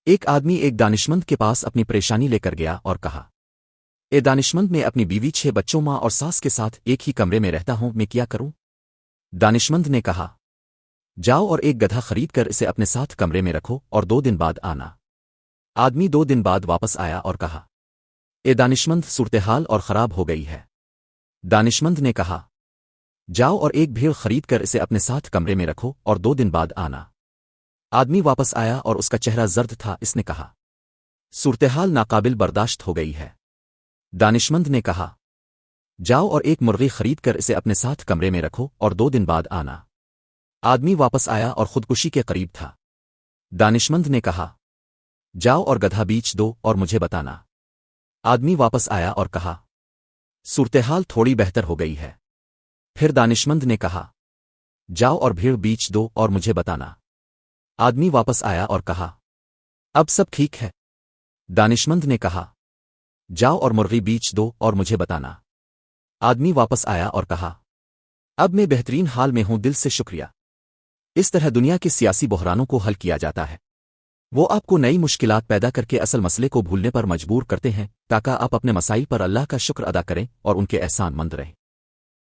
ایک آدمی ایک دانشمند کے پاس اپنی پریشانی لے کر گیا اور کہا، اے دانشمند، میں اپنی بیوی 6 بچوں ماں اور ساس کے ساتھ ایک ہی کمرے میں رہتا ہوں، میں کیا کروں؟ دانشمند نے کہا، جاؤ اور ایک گدھا خرید کر اسے اپنے ساتھ کمرے میں رکھو اور 2 دن بعد آنا۔ آدمی 2 دن بعد واپس آیا اور کہا، اے دانشمند، صورتحال اور خراب ہو گئی ہے۔ دانشمند نے کہا، جاؤ اور ایک بھیڑ خرید کر اسے اپنے ساتھ کمرے میں رکھو اور 2 دن بعد آنا۔ آدمی واپس آیا اور اس کا چہرہ زرد تھا، اس نے کہا، صورتحال ناقابل برداشت ہو گئی ہے۔ دانشمند نے کہا، جاؤ اور ایک مرغی خرید کر اسے اپنے ساتھ کمرے میں رکھو اور 2 دن بعد آنا۔ آدمی واپس آیا اور خودکشی کے قریب تھا۔ دانشمند نے کہا، جاؤ اور گدھا بیچ دو اور مجھے بتانا۔ آدمی واپس آیا اور کہا، صورتحال تھوڑی بہتر ہو گئی ہے۔ پھر دانشمند نے کہا، جاؤ اور بھیڑ بیچ دو اور مجھے بتانا۔ آدمی واپس آیا اور کہا، اب سب ٹھیک ہے۔ دانشمند نے کہا، جاؤ اور مرغی بیچ دو اور مجھے بتانا۔ آدمی واپس آیا اور کہا، اب میں بہترین حال میں ہوں، دل سے شکریہ۔ اس طرح دنیا کے سیاسی بحرانوں کو حل کیا جاتا ہے۔ وہ آپ کو نئی مشکلات پیدا کر کے اصل مسئلے کو بھولنے پر مجبور کرتے ہیں تاکہ آپ اپنے مسائل پر اللہ کا شکر ادا کریں اور ان کے احسان مند رہیں۔